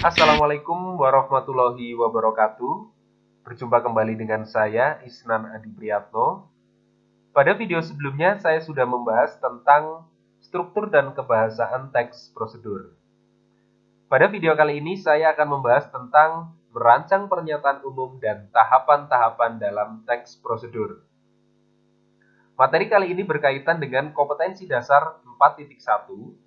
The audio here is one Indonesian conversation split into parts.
Assalamualaikum warahmatullahi wabarakatuh. Berjumpa kembali dengan saya, Isnan Adi Priyatno. Pada video sebelumnya, saya sudah membahas tentang struktur dan kebahasaan teks prosedur. Pada video kali ini, saya akan membahas tentang merancang pernyataan umum dan tahapan-tahapan dalam teks prosedur. Materi kali ini berkaitan dengan kompetensi dasar 4.1,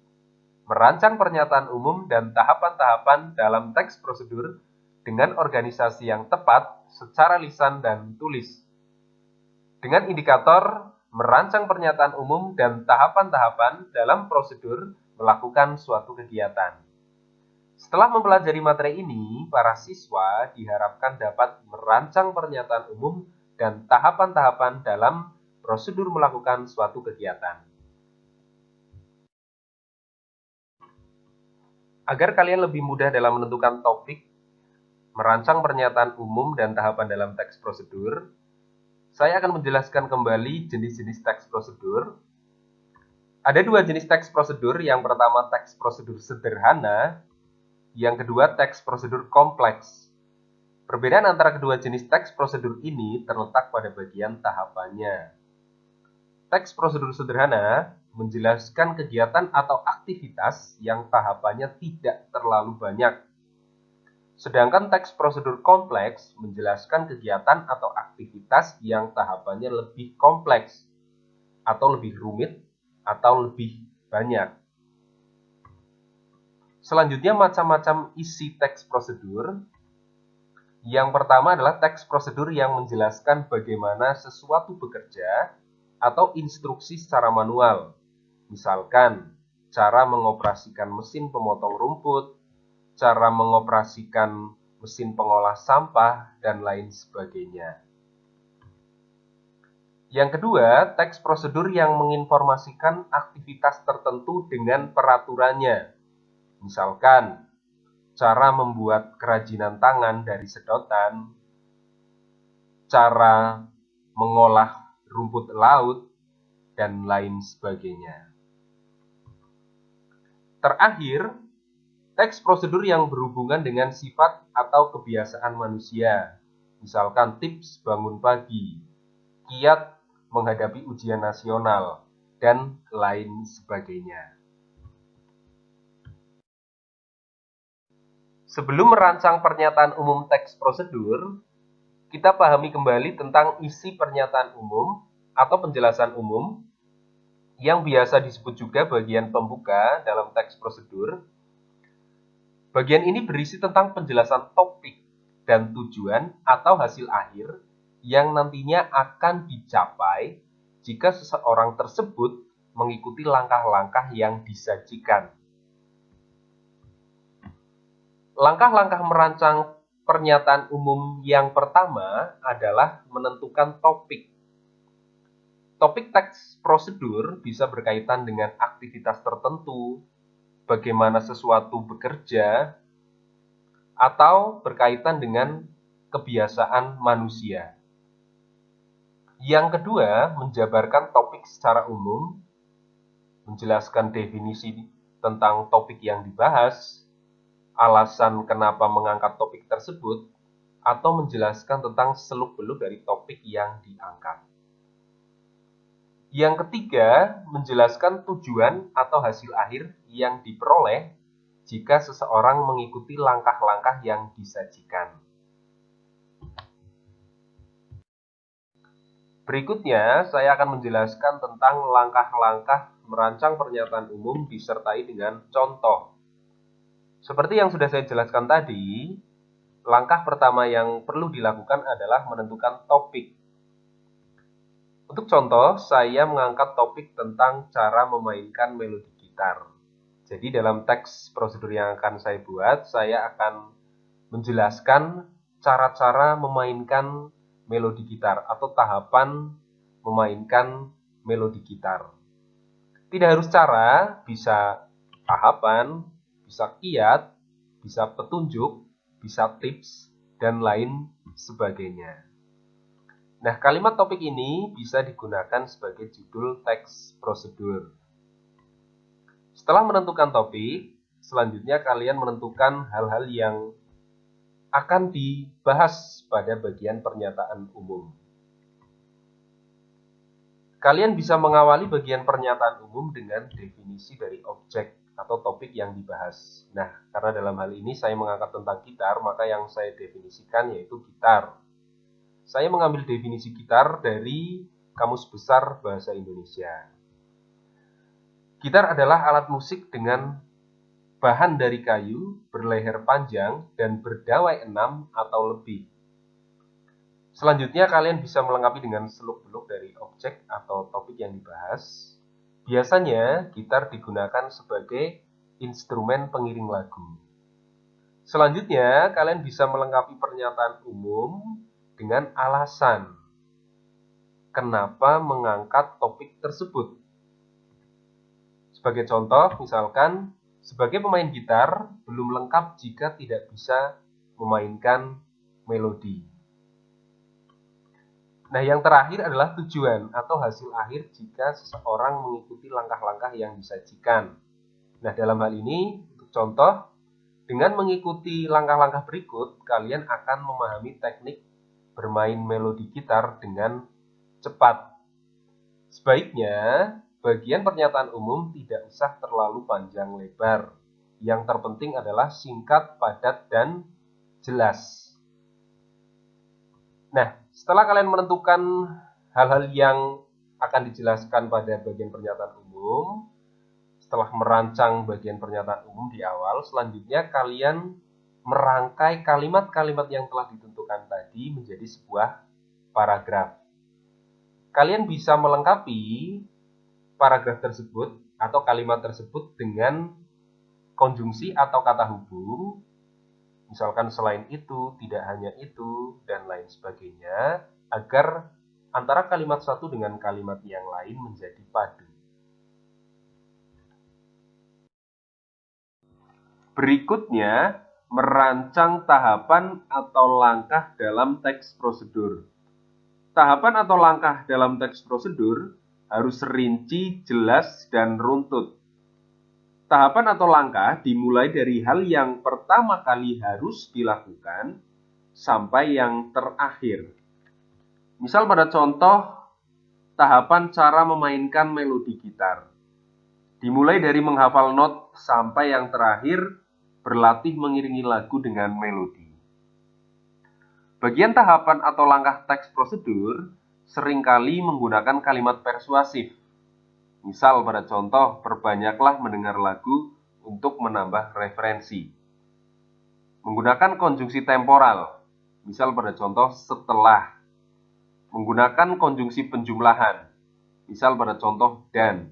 merancang pernyataan umum dan tahapan-tahapan dalam teks prosedur dengan organisasi yang tepat secara lisan dan tulis. Dengan indikator merancang pernyataan umum dan tahapan-tahapan dalam prosedur melakukan suatu kegiatan. Setelah mempelajari materi ini, para siswa diharapkan dapat merancang pernyataan umum dan tahapan-tahapan dalam prosedur melakukan suatu kegiatan. Agar kalian lebih mudah dalam menentukan topik, merancang pernyataan umum dan tahapan dalam teks prosedur, saya akan menjelaskan kembali jenis-jenis teks prosedur. Ada dua jenis teks prosedur, yang pertama teks prosedur sederhana, yang kedua teks prosedur kompleks. Perbedaan antara kedua jenis teks prosedur ini terletak pada bagian tahapannya. Teks prosedur sederhana menjelaskan kegiatan atau aktivitas yang tahapannya tidak terlalu banyak. Sedangkan teks prosedur kompleks menjelaskan kegiatan atau aktivitas yang tahapannya lebih kompleks, atau lebih rumit, atau lebih banyak. Selanjutnya, macam-macam isi teks prosedur. Yang pertama adalah teks prosedur yang menjelaskan bagaimana sesuatu bekerja atau instruksi secara manual. Misalkan, cara mengoperasikan mesin pemotong rumput, cara mengoperasikan mesin pengolah sampah, dan lain sebagainya. Yang kedua, teks prosedur yang menginformasikan aktivitas tertentu dengan peraturannya. Misalkan, cara membuat kerajinan tangan dari sedotan, cara mengolah rumput laut, dan lain sebagainya. Terakhir, teks prosedur yang berhubungan dengan sifat atau kebiasaan manusia. Misalkan tips bangun pagi, kiat menghadapi ujian nasional, dan lain sebagainya. Sebelum merancang pernyataan umum teks prosedur, kita pahami kembali tentang isi pernyataan umum atau penjelasan umum, yang biasa disebut juga bagian pembuka dalam teks prosedur. Bagian ini berisi tentang penjelasan topik dan tujuan atau hasil akhir yang nantinya akan dicapai jika seseorang tersebut mengikuti langkah-langkah yang disajikan. Langkah-langkah merancang pernyataan umum yang pertama adalah menentukan topik. Topik teks prosedur bisa berkaitan dengan aktivitas tertentu, bagaimana sesuatu bekerja, atau berkaitan dengan kebiasaan manusia. Yang kedua, menjabarkan topik secara umum, menjelaskan definisi tentang topik yang dibahas, alasan kenapa mengangkat topik tersebut, atau menjelaskan tentang seluk-beluk dari topik yang diangkat. Yang ketiga, menjelaskan tujuan atau hasil akhir yang diperoleh jika seseorang mengikuti langkah-langkah yang disajikan. Berikutnya, saya akan menjelaskan tentang langkah-langkah merancang pernyataan umum disertai dengan contoh. Seperti yang sudah saya jelaskan tadi, langkah pertama yang perlu dilakukan adalah menentukan topik. Untuk contoh, saya mengangkat topik tentang cara memainkan melodi gitar. Jadi dalam teks prosedur yang akan saya buat, saya akan menjelaskan cara-cara memainkan melodi gitar atau tahapan memainkan melodi gitar. Tidak harus cara, bisa tahapan, bisa kiat, bisa petunjuk, bisa tips, dan lain sebagainya. Nah, kalimat topik ini bisa digunakan sebagai judul teks prosedur. Setelah menentukan topik, selanjutnya kalian menentukan hal-hal yang akan dibahas pada bagian pernyataan umum. Kalian bisa mengawali bagian pernyataan umum dengan definisi dari objek atau topik yang dibahas. Nah, karena dalam hal ini saya mengangkat tentang gitar, maka yang saya definisikan yaitu gitar. Saya mengambil definisi gitar dari Kamus Besar Bahasa Indonesia. Gitar adalah alat musik dengan bahan dari kayu, berleher panjang, dan berdawai 6 atau lebih. Selanjutnya kalian bisa melengkapi dengan seluk-beluk dari objek atau topik yang dibahas. Biasanya gitar digunakan sebagai instrumen pengiring lagu. Selanjutnya kalian bisa melengkapi pernyataan umum dengan alasan kenapa mengangkat topik tersebut. Sebagai contoh, misalkan sebagai pemain gitar belum lengkap jika tidak bisa memainkan melodi. Nah, yang terakhir adalah tujuan atau hasil akhir jika seseorang mengikuti langkah-langkah yang disajikan. Nah, dalam hal ini, untuk contoh, dengan mengikuti langkah-langkah berikut, kalian akan memahami teknik bermain melodi gitar dengan cepat. Sebaiknya, bagian pernyataan umum tidak usah terlalu panjang lebar. Yang terpenting adalah singkat, padat, dan jelas. Nah, setelah kalian menentukan hal-hal yang akan dijelaskan pada bagian pernyataan umum, setelah merancang bagian pernyataan umum di awal, selanjutnya kalian merangkai kalimat-kalimat yang telah ditentukan tadi menjadi sebuah paragraf. Kalian bisa melengkapi paragraf tersebut atau kalimat tersebut dengan konjungsi atau kata hubung. Misalkan selain itu, tidak hanya itu, dan lain sebagainya, agar antara kalimat satu dengan kalimat yang lain menjadi padu. Berikutnya, merancang tahapan atau langkah dalam teks prosedur. Tahapan atau langkah dalam teks prosedur harus rinci, jelas, dan runtut. Tahapan atau langkah dimulai dari hal yang pertama kali harus dilakukan sampai yang terakhir. Misal pada contoh, tahapan cara memainkan melodi gitar. Dimulai dari menghafal not sampai yang terakhir, berlatih mengiringi lagu dengan melodi. Bagian tahapan atau langkah teks prosedur seringkali menggunakan kalimat persuasif. Misal pada contoh, perbanyaklah mendengar lagu untuk menambah referensi. Menggunakan konjungsi temporal. Misal pada contoh, setelah. Menggunakan konjungsi penjumlahan. Misal pada contoh, dan.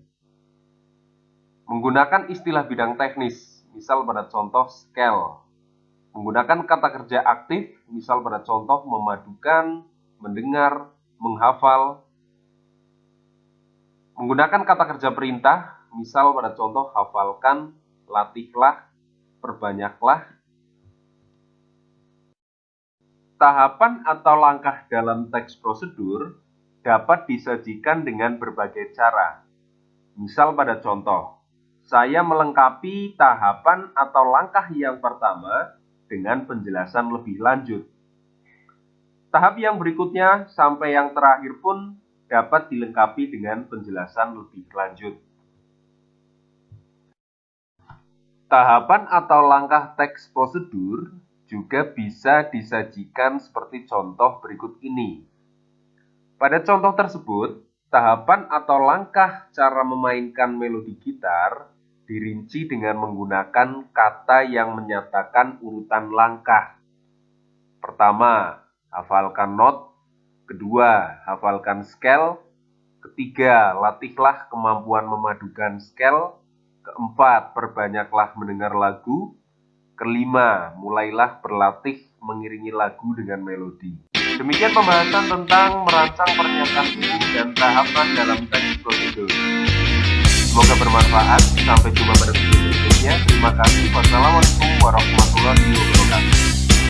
Menggunakan istilah bidang teknis. Misal pada contoh, scale. Menggunakan kata kerja aktif. Misal pada contoh, memadukan, mendengar, menghafal. Menggunakan kata kerja perintah, misal pada contoh hafalkan, latihlah, perbanyaklah. Tahapan atau langkah dalam teks prosedur dapat disajikan dengan berbagai cara. Misal pada contoh, saya melengkapi tahapan atau langkah yang pertama dengan penjelasan lebih lanjut. Tahap yang berikutnya sampai yang terakhir pun dapat dilengkapi dengan penjelasan lebih lanjut. Tahapan atau langkah teks prosedur juga bisa disajikan seperti contoh berikut ini. Pada contoh tersebut, tahapan atau langkah cara memainkan melodi gitar dirinci dengan menggunakan kata yang menyatakan urutan langkah. Pertama, hafalkan not. Kedua, hafalkan scale. Ketiga, latihlah kemampuan memadukan scale. Keempat, perbanyaklah mendengar lagu. Kelima, mulailah berlatih mengiringi lagu dengan melodi. Demikian pembahasan tentang merancang pernyataan umum dan tahapan dalam teks prosedur. Semoga bermanfaat. Sampai jumpa pada video berikutnya. Terima kasih. Wassalamualaikum warahmatullahi wabarakatuh.